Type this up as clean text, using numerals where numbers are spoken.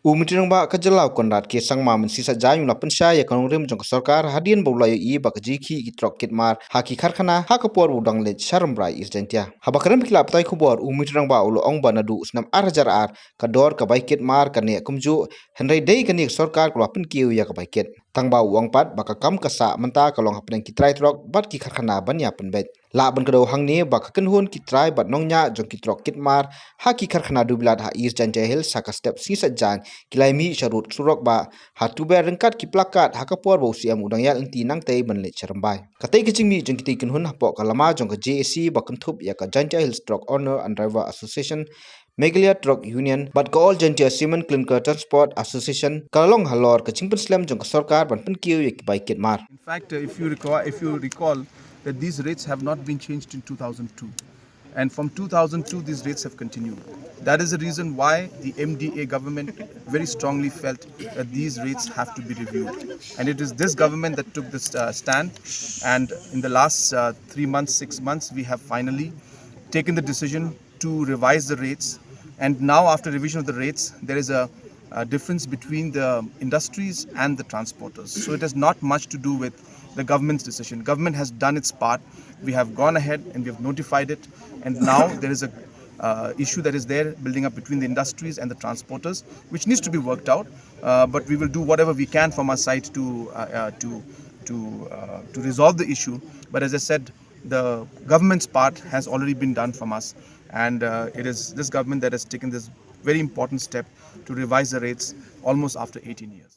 Umitirang ba kajalau kondat ke sangma mensisa jayu la pensya ya kanong rim jong sarkar hadian baulaya i bakaji ki itrok kitmar haki karkhana hakapor udang le sharambrai irjentia habakaram kila ptai khubor umitirang ba ulo ong banadu usnam arjar ar kador kabai kitmar kane kumju henrai dei kanik sarkar kulapin kiu ya kabai kit tangba uang pat baka kam kasa menta kalong hapneng kitrai trok bat ki karkhana banya penbet la ban kado hangni baka kenhun kitrai bat nongnya jong kitrok kitmar haki karkhana dubilat ha irjentia hil saka step sisa jan kilaimi sharut surok ba hatuber rengkat ki plakat hakapor bo siam udang ya engti nang tei banle charambai katai kicingmi jengkiti kinhun hapo kalama jong ka JAC ba kenthup ya ka Jantia Hills Truck Owner and Driver Association Meghalaya Truck Union but ka all Jantia Cement Clinker Transport Association kalong halor ka chingpen slam jong ka sarkar ban pen kiu ya ki bai kit mar. In fact, if you recall that these rates have not been changed in 2002. And from 2002, these rates have continued. That is the reason why the MDA government very strongly felt that these rates have to be reviewed. And it is this government that took this stand. And in the last 3 months, 6 months, we have finally taken the decision to revise the rates. And now, after revision of the rates, there is a difference between the industries and the transporters. So it has not much to do with the government's decision. Government has done its part. We have gone ahead and we have notified it, and now there is a issue that is there building up between the industries and the transporters, which needs to be worked out. But we will do whatever we can from our side to resolve the issue. But as I said, the government's part has already been done from us, and it is this government that has taken this very important step to revise the rates almost after 18 years.